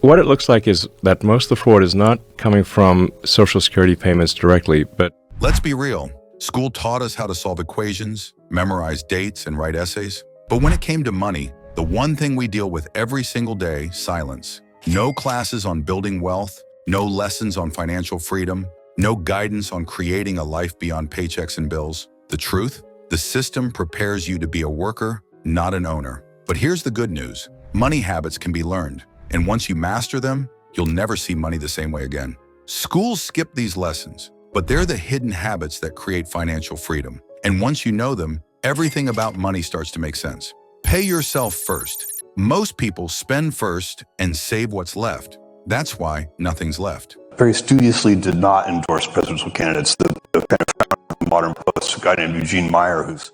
What it looks like is that most of the fraud is not coming from Social Security payments directly, but Let's be real. School taught us how to solve equations, memorize dates, and write essays. But when it came to money, the one thing we deal with every single day, silence. No classes on building wealth, no lessons on financial freedom, no guidance on creating a life beyond paychecks and bills. The truth? The system prepares you to be a worker, not an owner. But here's the good news. Money habits can be learned, and once you master them, you'll never see money the same way again. Schools skip these lessons, but they're the hidden habits that create financial freedom. And once you know them, everything about money starts to make sense. Pay yourself first. Most people spend first and save what's left. That's why nothing's left. Very studiously did not endorse presidential candidates. The kind of founder of the Modern Post, a guy named Eugene Meyer, who's...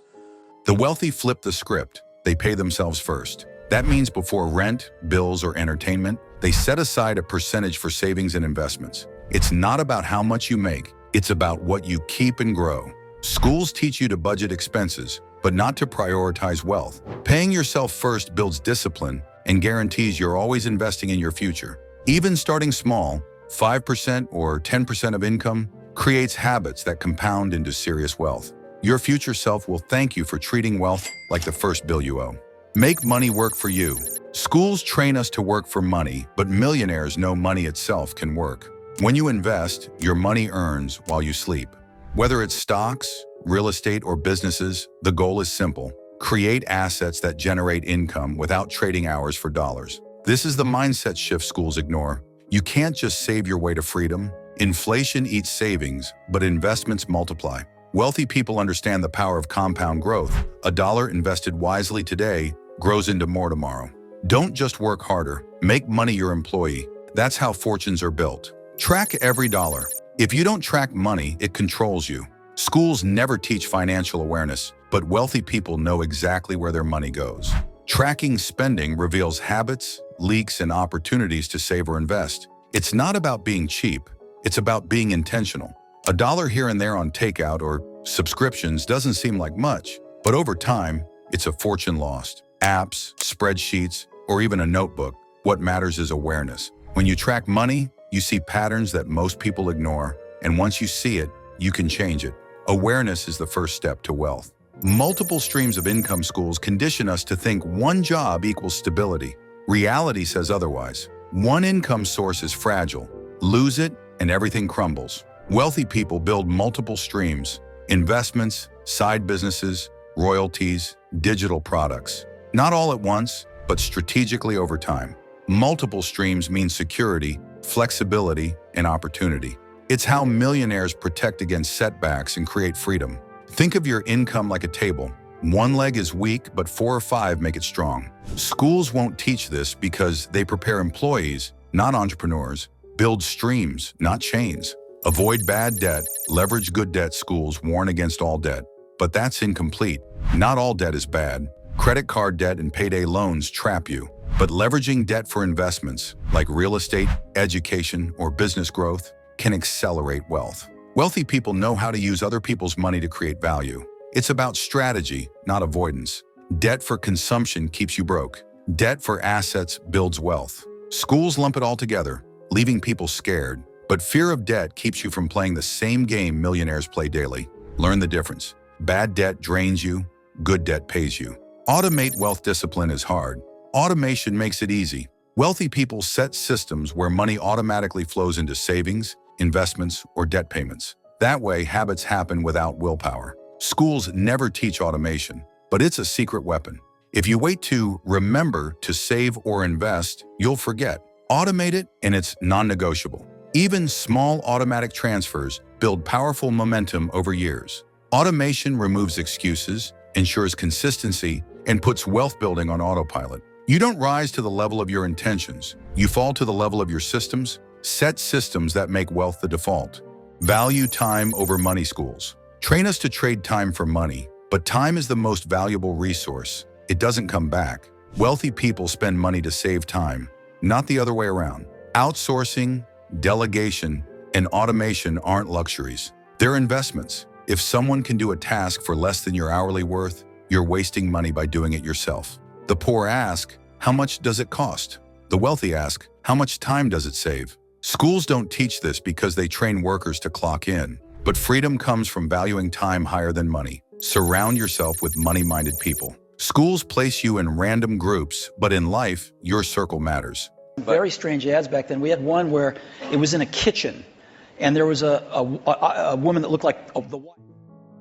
The wealthy flip the script. They pay themselves first. That means before rent, bills, or entertainment, they set aside a percentage for savings and investments. It's not about how much you make. It's about what you keep and grow. Schools teach you to budget expenses, but not to prioritize wealth. Paying yourself first builds discipline and guarantees you're always investing in your future. Even starting small, 5% or 10% of income, creates habits that compound into serious wealth. Your future self will thank you for treating wealth like the first bill you owe. Make money work for you. Schools train us to work for money, but millionaires know money itself can work. When you invest, your money earns while you sleep. Whether it's stocks, real estate, or businesses, the goal is simple. Create assets that generate income without trading hours for dollars. This is the mindset shift schools ignore. You can't just save your way to freedom. Inflation eats savings, but investments multiply. Wealthy people understand the power of compound growth. A dollar invested wisely today grows into more tomorrow. Don't just work harder. Make money your employee. That's how fortunes are built. Track every dollar. If you don't track money, it controls you. Schools never teach financial awareness, but wealthy people know exactly where their money goes. Tracking spending reveals habits, leaks, and opportunities to save or invest. It's not about being cheap. It's about being intentional. A dollar here and there on takeout or subscriptions doesn't seem like much, but over time, it's a fortune lost. Apps, spreadsheets, or even a notebook. What matters is awareness. When you track money, you see patterns that most people ignore, and once you see it, you can change it. Awareness is the first step to wealth. Multiple streams of income schools condition us to think one job equals stability. Reality says otherwise. One income source is fragile. Lose it, and everything crumbles. Wealthy people build multiple streams: investments, side businesses, royalties, digital products. Not all at once, but strategically over time. Multiple streams mean security, flexibility, and opportunity. It's how millionaires protect against setbacks and create freedom. Think of your income like a table. One leg is weak, but 4 or 5 make it strong. Schools won't teach this because they prepare employees, not entrepreneurs. Build streams, not chains. Avoid bad debt, leverage good debt. Schools warn against all debt. But that's incomplete. Not all debt is bad. Credit card debt and payday loans trap you. But leveraging debt for investments, like real estate, education, or business growth, can accelerate wealth. Wealthy people know how to use other people's money to create value. It's about strategy, not avoidance. Debt for consumption keeps you broke. Debt for assets builds wealth. Schools lump it all together, leaving people scared. But fear of debt keeps you from playing the same game millionaires play daily. Learn the difference. Bad debt drains you, good debt pays you. Automate wealth. Discipline is hard. Automation makes it easy. Wealthy people set systems where money automatically flows into savings, investments, or debt payments. That way, habits happen without willpower. Schools never teach automation, but it's a secret weapon. If you wait to remember to save or invest, you'll forget. Automate it, and it's non-negotiable. Even small automatic transfers build powerful momentum over years. Automation removes excuses, ensures consistency, and puts wealth building on autopilot. You don't rise to the level of your intentions. You fall to the level of your systems. Set systems that make wealth the default. Value time over money. Schools train us to trade time for money, but time is the most valuable resource. It doesn't come back. Wealthy people spend money to save time, not the other way around. Outsourcing, delegation, and automation aren't luxuries. They're investments. If someone can do a task for less than your hourly worth, you're wasting money by doing it yourself. The poor ask, how much does it cost? The wealthy ask, how much time does it save? Schools don't teach this because they train workers to clock in. But freedom comes from valuing time higher than money. Surround yourself with money-minded people. Schools place you in random groups, but in life, your circle matters. Very strange ads back then. We had one where it was in a kitchen, and there was a woman that looked like the wife.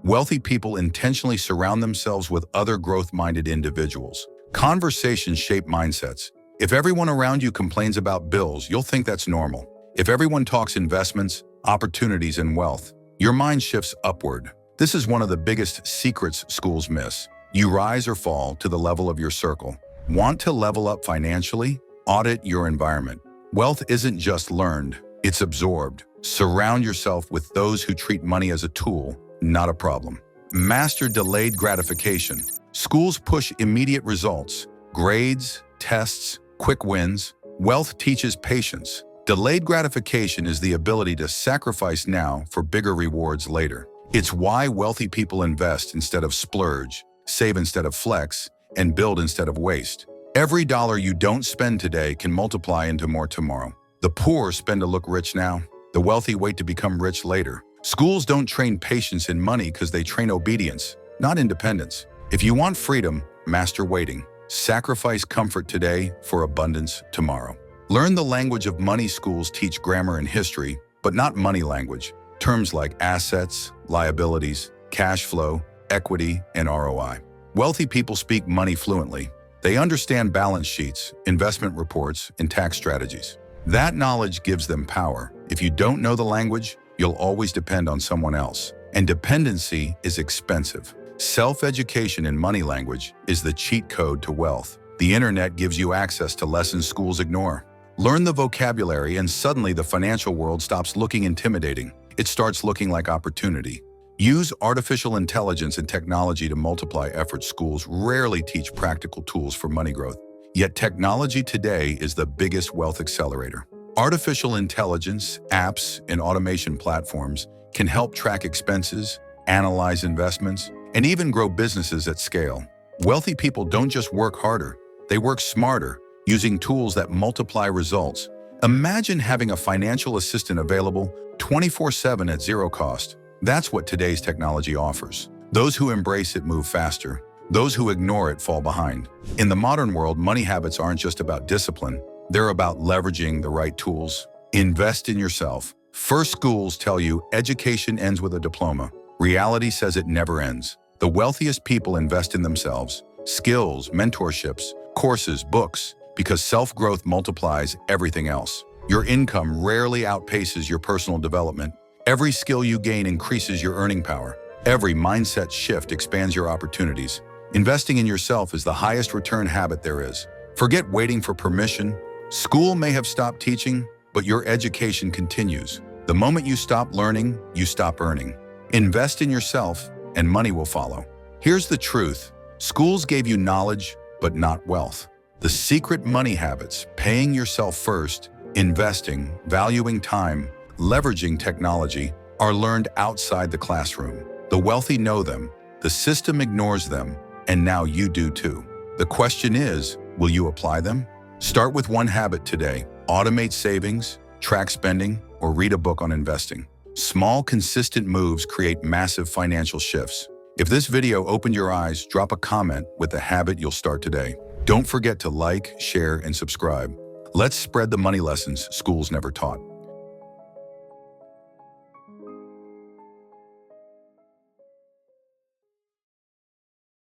Wealthy people intentionally surround themselves with other growth-minded individuals. Conversations shape mindsets. If everyone around you complains about bills, you'll think that's normal. If everyone talks investments, opportunities, and wealth, your mind shifts upward. This is one of the biggest secrets schools miss. You rise or fall to the level of your circle. Want to level up financially? Audit your environment. Wealth isn't just learned, it's absorbed. Surround yourself with those who treat money as a tool, not a problem. Master delayed gratification. Schools push immediate results, grades, tests, quick wins. Wealth teaches patience. Delayed gratification is the ability to sacrifice now for bigger rewards later. It's why wealthy people invest instead of splurge, save instead of flex, and build instead of waste. Every dollar you don't spend today can multiply into more tomorrow. The poor spend to look rich now. The wealthy wait to become rich later. Schools don't train patience in money because they train obedience, not independence. If you want freedom, master waiting. Sacrifice comfort today for abundance tomorrow. Learn the language of money. Schools teach grammar and history, but not money language. Terms like assets, liabilities, cash flow, equity, and ROI. Wealthy people speak money fluently. They understand balance sheets, investment reports, and tax strategies. That knowledge gives them power. If you don't know the language, you'll always depend on someone else. And dependency is expensive. Self-education in money language is the cheat code to wealth. The internet gives you access to lessons schools ignore. Learn the vocabulary and suddenly the financial world stops looking intimidating. It starts looking like opportunity. Use artificial intelligence and technology to multiply efforts. Schools rarely teach practical tools for money growth. Yet technology today is the biggest wealth accelerator. Artificial intelligence, apps, and automation platforms can help track expenses, analyze investments, and even grow businesses at scale. Wealthy people don't just work harder, they work smarter, using tools that multiply results. Imagine having a financial assistant available 24/7 at zero cost. That's what today's technology offers. Those who embrace it move faster. Those who ignore it fall behind. In the modern world, money habits aren't just about discipline. They're about leveraging the right tools. Invest in yourself. First, schools tell you education ends with a diploma. Reality says it never ends. The wealthiest people invest in themselves. Skills, mentorships, courses, books, because self-growth multiplies everything else. Your income rarely outpaces your personal development. Every skill you gain increases your earning power. Every mindset shift expands your opportunities. Investing in yourself is the highest return habit there is. Forget waiting for permission. School may have stopped teaching, but your education continues. The moment you stop learning, you stop earning. Invest in yourself, and money will follow. Here's the truth. Schools gave you knowledge, but not wealth. The secret money habits, paying yourself first, investing, valuing time, leveraging technology, are learned outside the classroom. The wealthy know them, the system ignores them, and now you do too. The question is, will you apply them? Start with one habit today. Automate savings, track spending, or read a book on investing. Small, consistent moves create massive financial shifts. If this video opened your eyes, drop a comment with the habit you'll start today. Don't forget to like, share, and subscribe. Let's spread the money lessons schools never taught.